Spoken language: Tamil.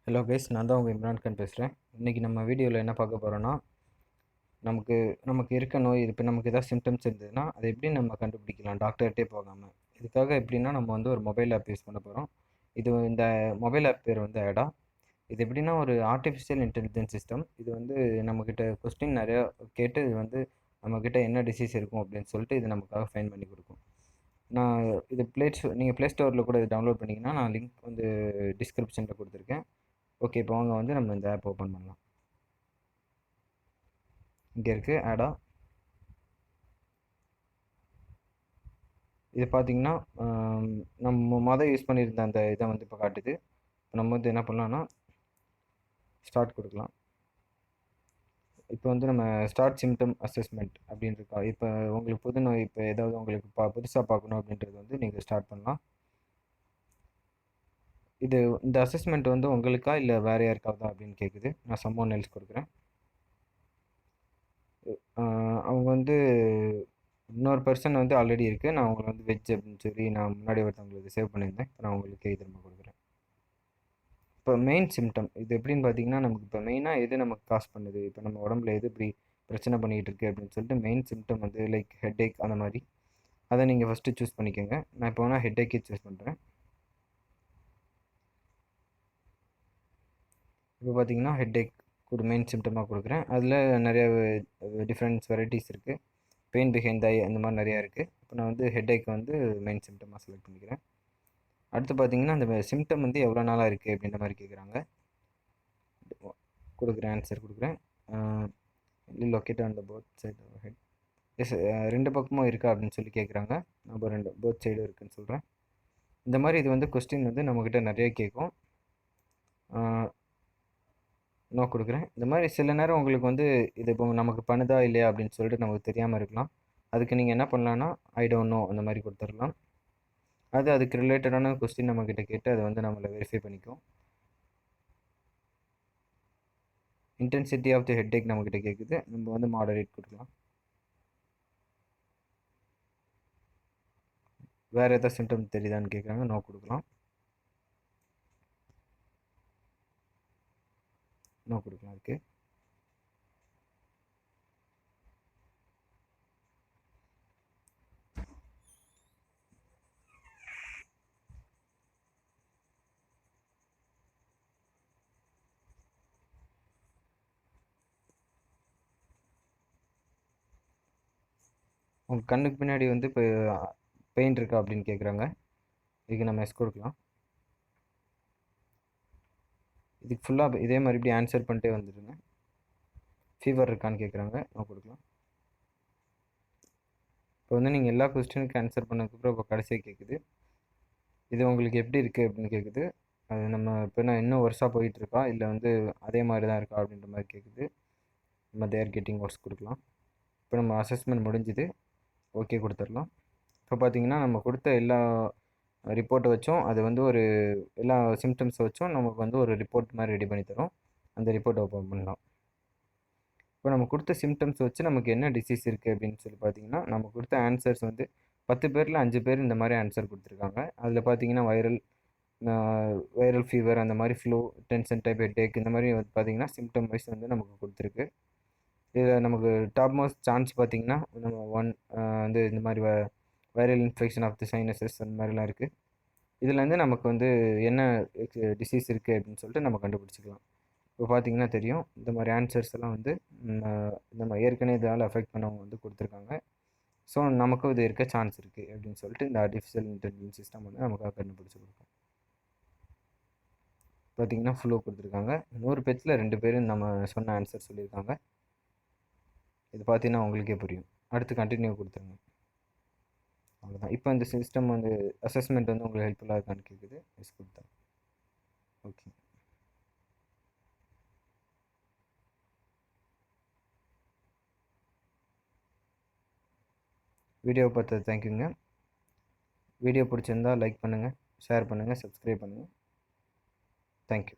ஹலோ கைஸ், நான் தான் உங்கள் இம்ரான்கான் பேசுகிறேன். இன்றைக்கி நம்ம வீடியோவில் என்ன பார்க்க போகிறோன்னா, நமக்கு நமக்கு இருக்க நோய் இப்போ நமக்கு ஏதாவது சிம்டம்ஸ் இருந்ததுன்னா அதை எப்படி நம்ம கண்டுபிடிக்கலாம் டாக்டர்கிட்டே போகாமல். இதுக்காக எப்படின்னா நம்ம வந்து ஒரு மொபைல் ஆப் யூஸ் பண்ண போகிறோம். இந்த மொபைல் ஆப் பேர் வந்து ஆடா. இது எப்படின்னா ஒரு ஆர்டிஃபிஷியல் இன்டெலிஜென்ஸ் சிஸ்டம். இது வந்து நம்மக்கிட்ட கொஸ்டின் நிறையா கேட்டு இது வந்து நம்மக்கிட்ட என்ன டிசீஸ் இருக்கும் அப்படின்னு சொல்லிட்டு இது நமக்காக ஃபைன் பண்ணி கொடுக்கும். நான் இது நீங்கள் ப்ளே ஸ்டோரில் கூட இது டவுன்லோட் பண்ணிங்கன்னா நான் லிங்க் வந்து டிஸ்கிரிப்ஷனில் கொடுத்துருக்கேன். ஓகே, இப்போ அவங்க வந்து நம்ம இந்த ஆப் ஓப்பன் பண்ணலாம். இங்கே இருக்குது ஆடா. இது பார்த்தீங்கன்னா நம்ம மொதல் யூஸ் பண்ணியிருந்த அந்த இதை வந்து இப்போ காட்டுது. நம்ம வந்து என்ன பண்ணலாம்னா ஸ்டார்ட் கொடுக்கலாம். இப்போ வந்து நம்ம ஸ்டார்ட் சிம்டம் அசஸ்மெண்ட் அப்படின்னு இருக்கா. இப்போ உங்களுக்கு புது நோய் இப்போ ஏதாவது உங்களுக்கு புதுசாக பார்க்கணும் அப்படின்றது வந்து நீங்கள் ஸ்டார்ட் பண்ணலாம். இந்த அசஸ்மெண்ட் வந்து உங்களுக்கா இல்லை வேறு யாருக்காவதா அப்படின்னு கேட்குது. நான் சம்மோன் எல்ஸ் கொடுக்குறேன். அவங்க வந்து இன்னொரு பர்சன் வந்து ஆல்ரெடி இருக்குது. நான் அவங்களை வந்து வெஜ் அப்படின்னு சொல்லி நான் முன்னாடி ஒருத்தவங்களுக்கு சேவ் பண்ணியிருந்தேன். இப்போ நான் உங்களுக்கு திரும்ப கொடுக்குறேன். இப்போ மெயின் சிம்டம் இது எப்படின்னு பார்த்தீங்கன்னா, நமக்கு இப்போ மெயினாக எது நமக்கு காஸ் பண்ணுது, இப்போ நம்ம உடம்புல எது இப்படி பிரச்சனை பண்ணிகிட்டு இருக்குது அப்படின்னு சொல்லிட்டு மெயின் சிம்டம் வந்து லைக் ஹெட்ஏக் அந்த மாதிரி அதை நீங்கள் ஃபஸ்ட்டு சூஸ் பண்ணிக்கோங்க. நான் இப்போ வேணால் ஹெட்ஏக்கே சூஸ் பண்ணுறேன். இப்போ பார்த்தீங்கன்னா ஹெட்ஏக் மெயின் சிம்டமாக கொடுக்குறேன். அதில் நிறைய டிஃப்ரெண்ட்ஸ் வெரைட்டிஸ் இருக்குது. பெயின் பிஹைண்ட் த ஐ அந்த மாதிரி நிறையா இருக்குது. இப்போ நான் வந்து ஹெட்ஏக் வந்து மெயின் சிம்டமாக செலக்ட் பண்ணிக்கிறேன். அடுத்து பார்த்தீங்கன்னா அந்த சிம்டம் வந்து எவ்வளோ நாளாக இருக்குது அப்படின்ற மாதிரி கேட்குறாங்க. கொடுக்குறேன், ஆன்சர் கொடுக்குறேன். Locate on the both side head. Yes, ரெண்டு பக்கமும் இருக்கா அப்படின்னு சொல்லி கேட்குறாங்க. நம்ம போத் சைடும் இருக்குதுன்னு சொல்கிறேன். இந்த மாதிரி இது வந்து கொஸ்டின் வந்து நம்மக்கிட்ட நிறைய கேட்கும். நோ கொடுக்குறேன். இந்த மாதிரி சில நேரம் உங்களுக்கு வந்து இது இப்போ நமக்கு பண்ணுதா இல்லையா அப்படின்னு சொல்லிட்டு நமக்கு தெரியாமல் இருக்கலாம். அதுக்கு நீங்கள் என்ன பண்ணலான்னா ஐ டோன்ட் நோ அந்த மாதிரி கொடுத்துடலாம். அதுக்கு ரிலேட்டடான கொஸ்டின் நம்மக்கிட்ட கேட்டு அதை வந்து நம்மளை வெரிஃபை பண்ணிக்கும். இன்டென்சிட்டி ஆஃப் தி ஹெட்ஏக் நம்மக்கிட்ட கேட்குது. நம்ம வந்து மாடரேட் கொடுக்கலாம். வேறு எதாவது சிம்டம் தெரியுதான்னு கேட்குறாங்க. நோ கொடுக்கலாம். நோ கொடுக்கலாம். அதுக்கு உங்கள் கண்ணுக்கு பின்னாடி வந்து இப்போ பெயின் இருக்கா அப்படின்னு கேட்குறாங்க. இதுக்கு நம்ம எஸ் கொடுக்கலாம். இதுக்கு ஃபுல்லாக இதே மாதிரி இப்படி ஆன்சர் பண்ணிட்டே வந்துடுங்க. ஃபீவர் இருக்கான்னு கேட்குறாங்க. நோ கொடுக்கலாம். இப்போ வந்து நீங்கள் எல்லா கொஸ்டினுக்கு ஆன்சர் பண்ணதுக்கப்புறம் இப்போ கடைசியாக கேட்குது இது உங்களுக்கு எப்படி இருக்குது அப்படின்னு கேட்குது. அது நம்ம இப்போ நான் இன்னும் ஒர்ஸாக போயிட்டுருக்கா இல்லை வந்து அதே மாதிரி தான் இருக்கா அப்படின்ற மாதிரி கேட்குது. நம்ம தேர் கெட்டிங் ஒர்ஸ் கொடுக்கலாம். இப்போ நம்ம அசஸ்மெண்ட் முடிஞ்சுது. ஓகே கொடுத்துடலாம். இப்போ பார்த்தீங்கன்னா நம்ம கொடுத்த எல்லா ரிப்போர்ட்டை வச்சும் அது வந்து எல்லா சிம்டம்ஸை வச்சும் நமக்கு வந்து ஒரு ரிப்போர்ட் மாதிரி ரெடி பண்ணி தரும். அந்த ரிப்போர்ட்டை ஓப்பன் பண்ணலாம். இப்போ நம்ம கொடுத்த சிம்டம்ஸ் வச்சு நமக்கு என்ன டிசீஸ் இருக்குது அப்படின்னு சொல்லி பார்த்தீங்கன்னா, நம்ம கொடுத்த ஆன்சர்ஸ் வந்து 10 பேரில் 5 பேர் இந்த மாதிரி ஆன்சர் கொடுத்துருக்காங்க. அதில் பார்த்தீங்கன்னா வைரல் ஃபீவர், அந்த மாதிரி ஃப்ளூ, டென்ஷன் டைப் ஹெட்டேக் இந்த மாதிரி வந்து பார்த்தீங்கன்னா சிம்டம் வைஸ் வந்து நமக்கு கொடுத்துருக்கு. இதில் நமக்கு டாப் மோஸ்ட் சான்ஸ் பார்த்தீங்கன்னா நம்ம வந்து இந்த மாதிரி viral infection of the sinuses அந்த மாதிரிலாம் இருக்குது. இதுலேருந்து நமக்கு வந்து என்ன டிசீஸ் இருக்குது அப்படின்னு சொல்லிட்டு நம்ம கண்டுபிடிச்சிக்கலாம். இப்போ பார்த்தீங்கன்னா தெரியும் இந்த மாதிரி ஆன்சர்ஸ் எல்லாம் வந்து நம்ம ஏற்கனவே இதால் அஃபெக்ட் பண்ணவங்க வந்து கொடுத்துருக்காங்க. ஸோ நமக்கும் இது இருக்க சான்ஸ் இருக்குது அப்படின்னு சொல்லிட்டு இந்த ஆர்டிஃபிஷியல் இன்டெலிஜென்ஸ் சிஸ்டம் வந்து நமக்காக கண்டுபிடிச்சி கொடுக்கும். பார்த்தீங்கன்னா ஃப்ளோ கொடுத்துருக்காங்க. 100 பேஜில் 2 பேரும் நம்ம சொன்ன ஆன்சர் சொல்லியிருக்காங்க. இது பார்த்தீங்கன்னா உங்களுக்கே புரியும். அடுத்து கண்டினியூ கொடுத்துருங்க. அவ்வளோதான். இப்போ இந்த சிஸ்டம் வந்து அசஸ்மெண்ட் வந்து உங்களுக்கு ஹெல்ப்ஃபுல்லாக இருக்கான்னு கேட்குது. எஸ் கொடுத்தேன். ஓகே. வீடியோவை பார்த்தது தேங்க்யூங்க. வீடியோ பிடிச்சிருந்தால் லைக் பண்ணுங்கள், ஷேர் பண்ணுங்கள், சப்ஸ்கிரைப் பண்ணுங்கள். தேங்க்யூ.